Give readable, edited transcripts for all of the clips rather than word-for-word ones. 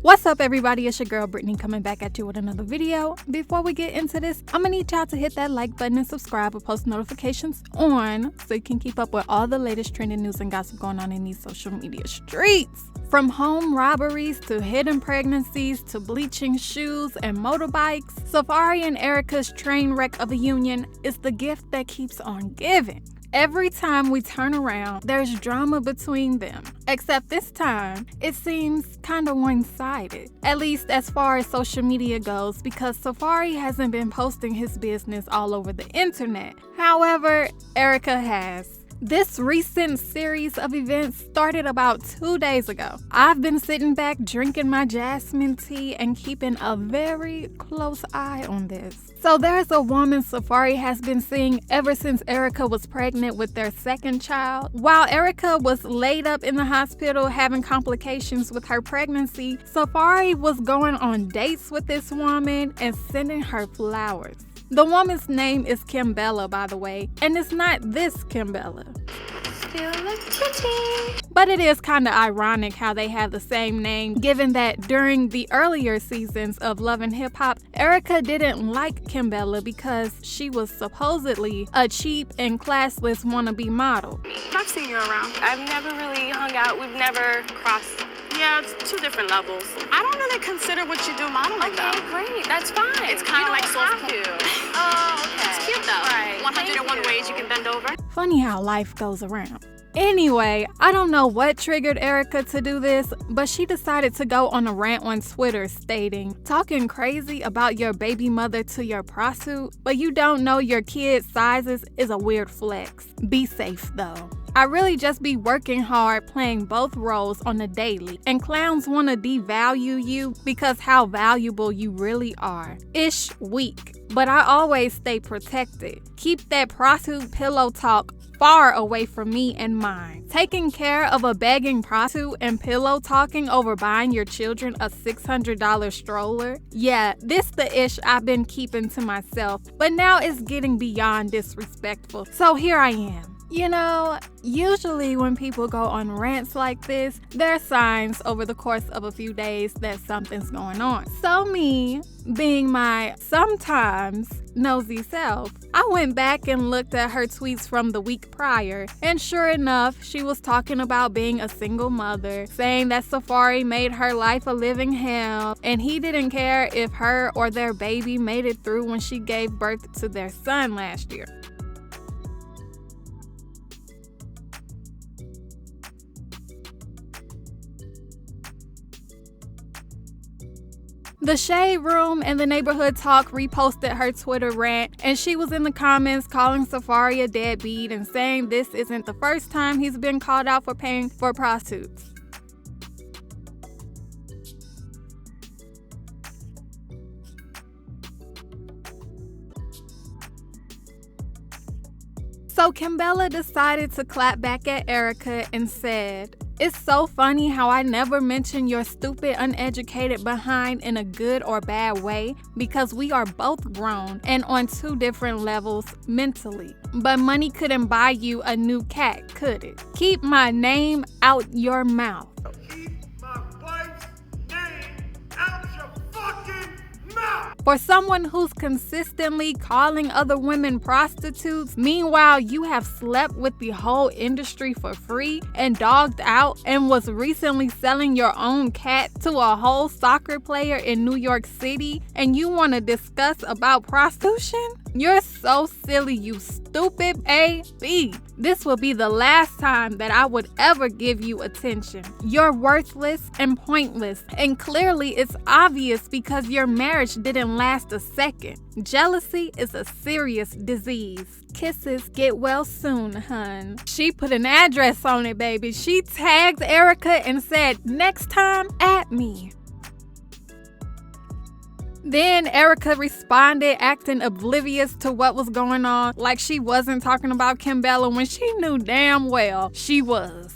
What's up, everybody? It's your girl Brittany coming back at you with another video. Before we get into this, I'm gonna need y'all to hit that like button and subscribe with post notifications on so you can keep up with all the latest trending news and gossip going on in these social media streets. From home robberies to hidden pregnancies to bleaching shoes and motorbikes, Safaree and Erica's train wreck of a union is the gift that keeps on giving. Every time we turn around, there's drama between them. Except this time, it seems kind of one-sided. At least as far as social media goes, because Safaree hasn't been posting his business all over the internet. However, Erica has. This recent series of events started about 2 days ago. I've been sitting back drinking my jasmine tea and keeping a very close eye on this. So there's a woman Safaree has been seeing ever since Erica was pregnant with their second child. While Erica was laid up in the hospital having complications with her pregnancy, Safaree was going on dates with this woman and sending her flowers. The woman's name is Kimbella, by the way, and it's not this Kimbella. Still look pretty. But it is kind of ironic how they have the same name, given that during the earlier seasons of Love and Hip Hop, Erica didn't like Kimbella because she was supposedly a cheap and classless wannabe model. I've seen you around. I've never really hung out. We've never crossed. Yeah, it's two different levels. I don't really consider what you do modeling, though. Okay, great. That's fine. It's kind of like soft porn. Oh, okay. It's cute, though. Right. 101 ways you can bend over. Funny how life goes around. Anyway, I don't know what triggered Erica to do this, but she decided to go on a rant on Twitter stating, "Talking crazy about your baby mother to your prostitute, but you don't know your kid's sizes is a weird flex. Be safe though. I really just be working hard playing both roles on the daily, and clowns want to devalue you because how valuable you really are. Ish weak, but I always stay protected. Keep that prostitute pillow talk far away from me and mine. Taking care of a begging prostitute and pillow talking over buying your children a $600 stroller? Yeah, this the ish I've been keeping to myself, but now it's getting beyond disrespectful. So here I am." You know, usually when people go on rants like this, there are signs over the course of a few days that something's going on. So me, being my sometimes nosy self, I went back and looked at her tweets from the week prior, and sure enough, she was talking about being a single mother, saying that Safaree made her life a living hell, and he didn't care if her or their baby made it through when she gave birth to their son last year. The Shade Room and the Neighborhood Talk reposted her Twitter rant, and she was in the comments calling Safaree a deadbeat and saying this isn't the first time he's been called out for paying for prostitutes. So Kimbella decided to clap back at Erica and said, "It's so funny how I never mention your stupid, uneducated behind in a good or bad way because we are both grown and on two different levels mentally. But money couldn't buy you a new cat, could it? Keep my name out your mouth." For someone who's consistently calling other women prostitutes, meanwhile you have slept with the whole industry for free and dogged out and was recently selling your own cat to a whole soccer player in New York City, and you want to discuss about prostitution? You're so silly, you stupid AB. This will be the last time that I would ever give you attention. You're worthless and pointless, and clearly it's obvious because your marriage didn't last a second. Jealousy is a serious disease. Kisses, get well soon, hun. She put an address on it, baby. She tagged Erica and said, "Next time, at me." Then Erica responded, acting oblivious to what was going on, like she wasn't talking about Kimbella when she knew damn well she was.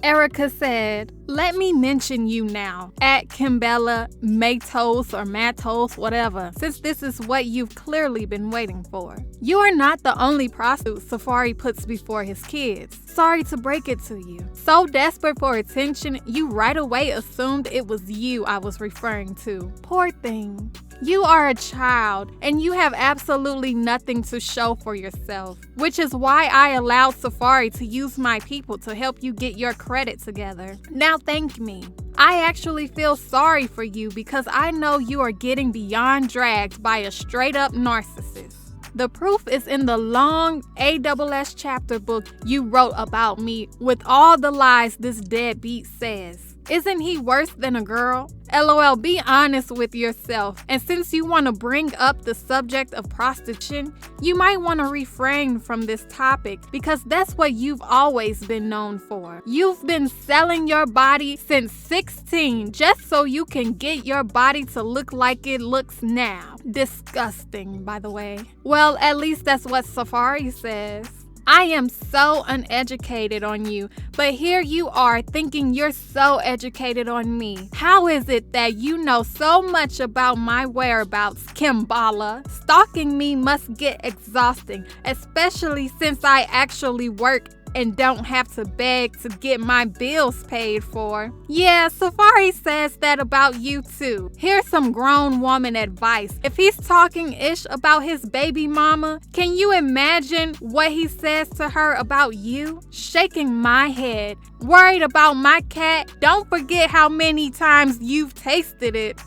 Erica said, "Let me mention you now, at Kimbella Matos or Matos, whatever, since this is what you've clearly been waiting for. You are not the only prostitute Safaree puts before his kids. Sorry to break it to you. So desperate for attention, you right away assumed it was you I was referring to. Poor thing. You are a child, and you have absolutely nothing to show for yourself, which is why I allowed Safaree to use my people to help you get your credit together. Now thank me. I actually feel sorry for you because I know you are getting beyond dragged by a straight-up narcissist. The proof is in the long ASS chapter book you wrote about me with all the lies this deadbeat says. Isn't he worse than a girl? LOL, be honest with yourself. And since you want to bring up the subject of prostitution, you might want to refrain from this topic because that's what you've always been known for. You've been selling your body since 16 just so you can get your body to look like it looks now. Disgusting, by the way. Well, at least that's what Safaree says. I am so uneducated on you, but here you are thinking you're so educated on me. How is it that you know so much about my whereabouts, Kimbella? Stalking me must get exhausting, especially since I actually work and don't have to beg to get my bills paid for. Yeah, Safaree says that about you too. Here's some grown woman advice. If he's talking ish about his baby mama, can you imagine what he says to her about you? Shaking my head. Worried about my cat? Don't forget how many times you've tasted it.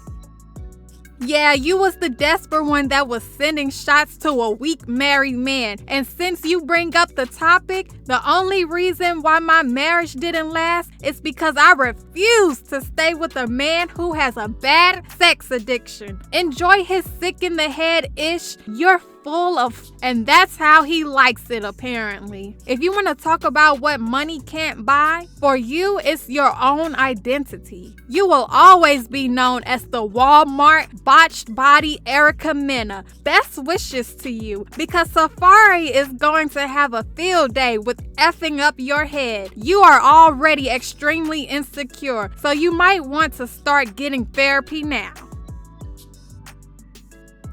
Yeah, you was the desperate one that was sending shots to a weak married man. And since you bring up the topic, the only reason why my marriage didn't last is because I refuse to stay with a man who has a bad sex addiction. Enjoy his sick in the head ish. You're full of, and that's how he likes it apparently. If you want to talk about what money can't buy, for you it's your own identity. You will always be known as the Walmart botched body Erica Mena. Best wishes to you because Safaree is going to have a field day with effing up your head. You are already extremely insecure, so you might want to start getting therapy now.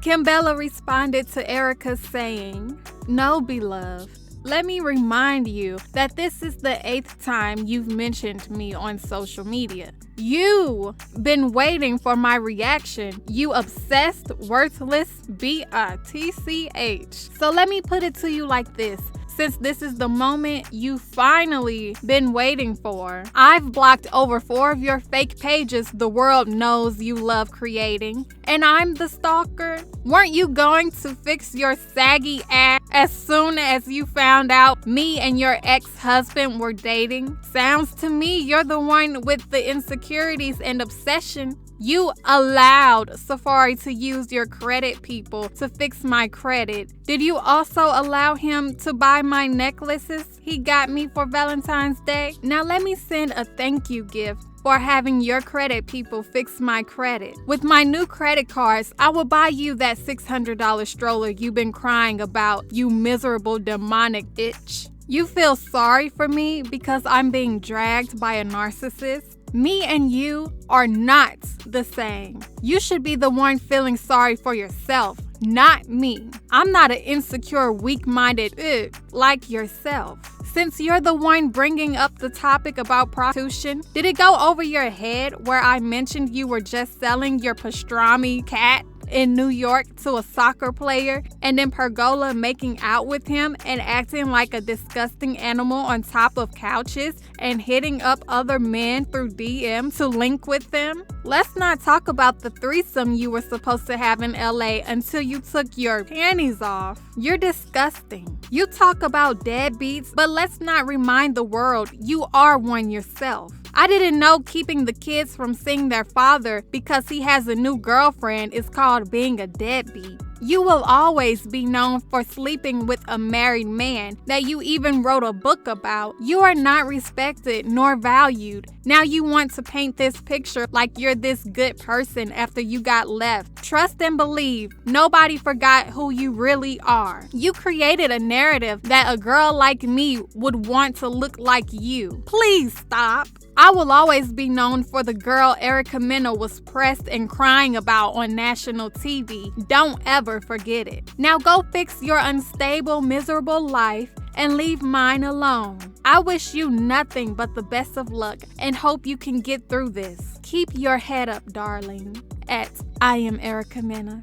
Kimbella responded to Erica saying, "No, beloved. Let me remind you that this is the 8th time you've mentioned me on social media. You've been waiting for my reaction, you obsessed, worthless bitch. So let me put it to you like this. Since this is the moment you finally been waiting for, I've blocked over 4 of your fake pages the world knows you love creating. And I'm the stalker. Weren't you going to fix your saggy ass as soon as you found out me and your ex-husband were dating? Sounds to me you're the one with the insecurities and obsession. You allowed Safaree to use your credit people to fix my credit. Did you also allow him to buy my necklaces he got me for Valentine's Day? Now let me send a thank you gift for having your credit people fix my credit. With my new credit cards, I will buy you that $600 stroller you've been crying about, you miserable demonic bitch. You feel sorry for me because I'm being dragged by a narcissist? Me and you are not the same. You should be the one feeling sorry for yourself, not me. I'm not an insecure, weak-minded like yourself. Since you're the one bringing up the topic about prostitution, did it go over your head where I mentioned you were just selling your pastrami cat in New York to a soccer player and then pergola making out with him and acting like a disgusting animal on top of couches and hitting up other men through DM to link with them? Let's not talk about the threesome you were supposed to have in LA until you took your panties off. You're disgusting. You talk about deadbeats, but let's not remind the world you are one yourself. I didn't know keeping the kids from seeing their father because he has a new girlfriend is called being a deadbeat. You will always be known for sleeping with a married man that you even wrote a book about. You are not respected nor valued. Now you want to paint this picture like you're this good person after you got left. Trust and believe, nobody forgot who you really are. You created a narrative that a girl like me would want to look like you. Please stop. I will always be known for the girl Erica Mena was pressed and crying about on national TV. Don't ever forget it. Now go fix your unstable, miserable life and leave mine alone. I wish you nothing but the best of luck and hope you can get through this. Keep your head up, darling. At I am Erica Mena.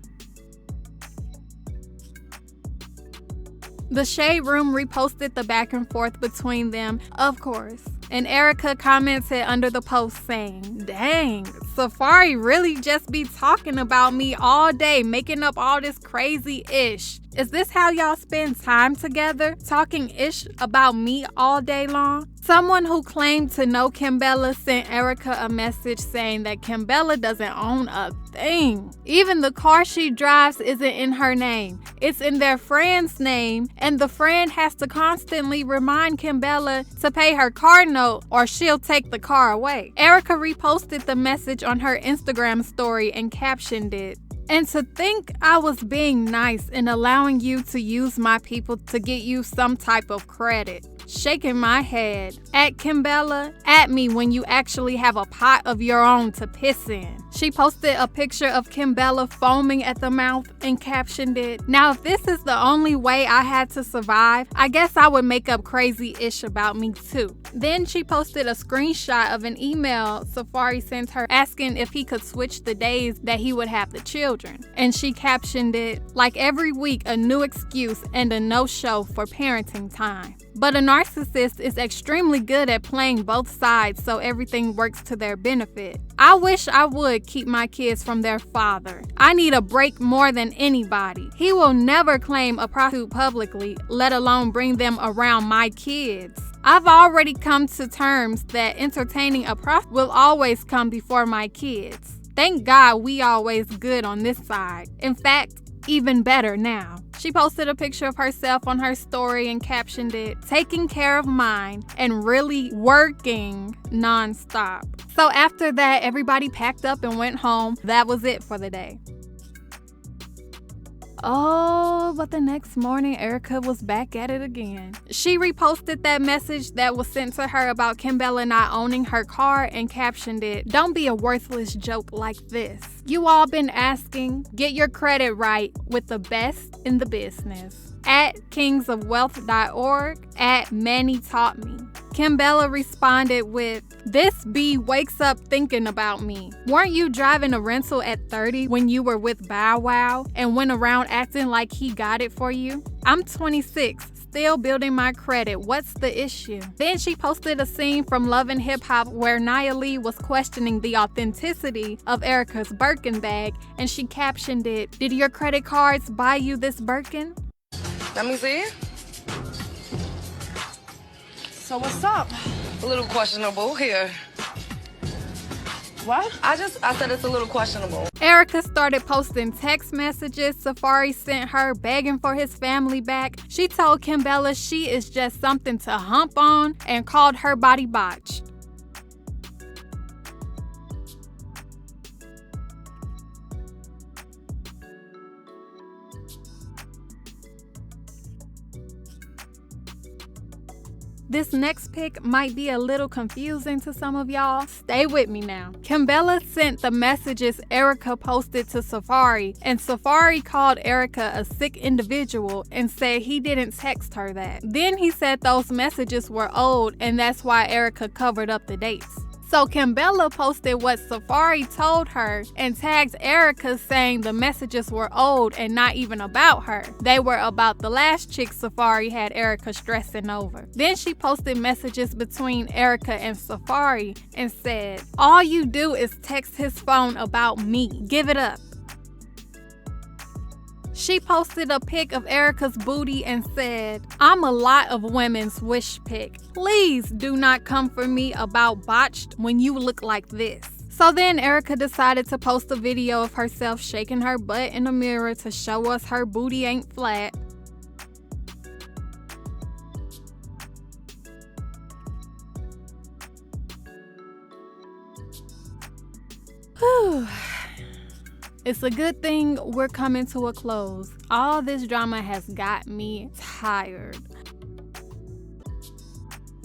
The Shade Room reposted the back and forth between them, of course. And Erica commented under the post saying, "Dang, Safaree really just be talking about me all day, making up all this crazy ish. Is this how y'all spend time together? Talking ish about me all day long?" Someone who claimed to know Kimbella sent Erica a message saying that Kimbella doesn't own a thing. Even the car she drives isn't in her name. It's in their friend's name, and the friend has to constantly remind Kimbella to pay her car note or she'll take the car away. Erica reposted the message on her Instagram story and captioned it, "And to think I was being nice and allowing you to use my people to get you some type of credit. Shaking my head. At Kimbella, at me when you actually have a pot of your own to piss in." She posted a picture of Kimbella foaming at the mouth and captioned it, "Now if this is the only way I had to survive, I guess I would make up crazy-ish about me too." Then she posted a screenshot of an email Safaree sent her asking if he could switch the days that he would have the children. And she captioned it, "Like every week a new excuse and a no-show for parenting time." But a narcissist is extremely good at playing both sides so everything works to their benefit. I wish I would keep my kids from their father. I need a break more than anybody. He will never claim a prostitute publicly, let alone bring them around my kids. I've already come to terms that entertaining a prostitute will always come before my kids. Thank God we always good on this side. In fact, even better now. She posted a picture of herself on her story and captioned it, "Taking care of mine and really working nonstop." So after that, everybody packed up and went home. That was it for the day. Oh, but the next morning, Erica was back at it again. She reposted that message that was sent to her about Kimbella not owning her car and captioned it, "Don't be a worthless joke like this. You all been asking, get your credit right with the best in the business." At kingsofwealth.org, at Manny Taught Me. Kimbella responded with, "This B wakes up thinking about me. Weren't you driving a rental at 30 when you were with Bow Wow and went around acting like he got it for you? I'm 26, still building my credit. What's the issue?" Then she posted a scene from Love and Hip Hop where Nia Lee was questioning the authenticity of Erica's Birkin bag, and she captioned it, "Did your credit cards buy you this Birkin?" Let me see it. So what's up? A little questionable here. What? I said it's a little questionable. Erica started posting text messages Safaree sent her begging for his family back. She told Kimbella she is just something to hump on and called her body botched. This next pic might be a little confusing to some of y'all. Stay with me now. Kimbella sent the messages Erica posted to Safaree, and Safaree called Erica a sick individual and said he didn't text her that. Then he said those messages were old and that's why Erica covered up the dates. So Kimbella posted what Safaree told her and tagged Erica saying the messages were old and not even about her. They were about the last chick Safaree had Erica stressing over. Then she posted messages between Erica and Safaree and said, "All you do is text his phone about me. Give it up." She posted a pic of Erica's booty and said, "I'm a lot of women's wish pic. Please do not come for me about botched when you look like this." So then Erica decided to post a video of herself shaking her butt in the mirror to show us her booty ain't flat. Whew. It's a good thing we're coming to a close. All this drama has got me tired.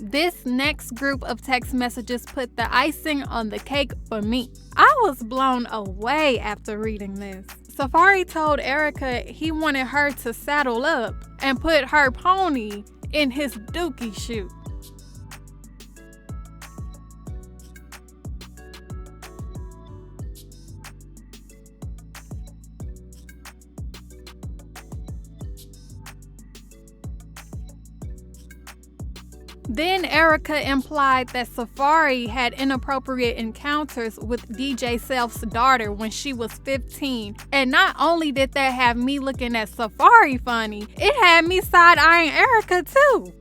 This next group of text messages put the icing on the cake for me. I was blown away after reading this. Safaree told Erica he wanted her to saddle up and put her pony in his dookie chute. Then Erica implied that Safaree had inappropriate encounters with DJ Self's daughter when she was 15. And not only did that have me looking at Safaree funny, it had me side-eyeing Erica too.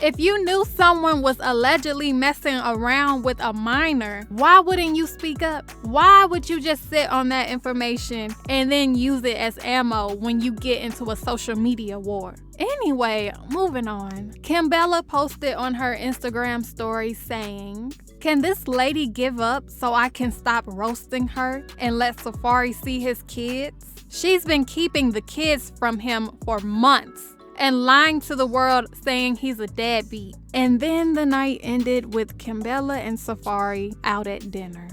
If you knew someone was allegedly messing around with a minor, why wouldn't you speak up? Why would you just sit on that information and then use it as ammo when you get into a social media war? Anyway, moving on. Kimbella posted on her Instagram story saying, "Can this lady give up so I can stop roasting her and let Safaree see his kids? She's been keeping the kids from him for months and lying to the world saying he's a deadbeat." And then the night ended with Kimbella and Safaree out at dinner.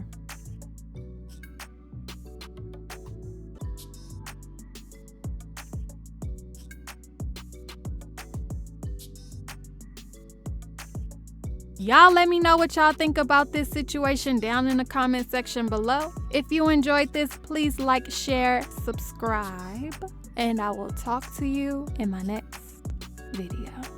Y'all let me know what y'all think about this situation down in the comment section below. If you enjoyed this, please like, share, subscribe, and I will talk to you in my next video.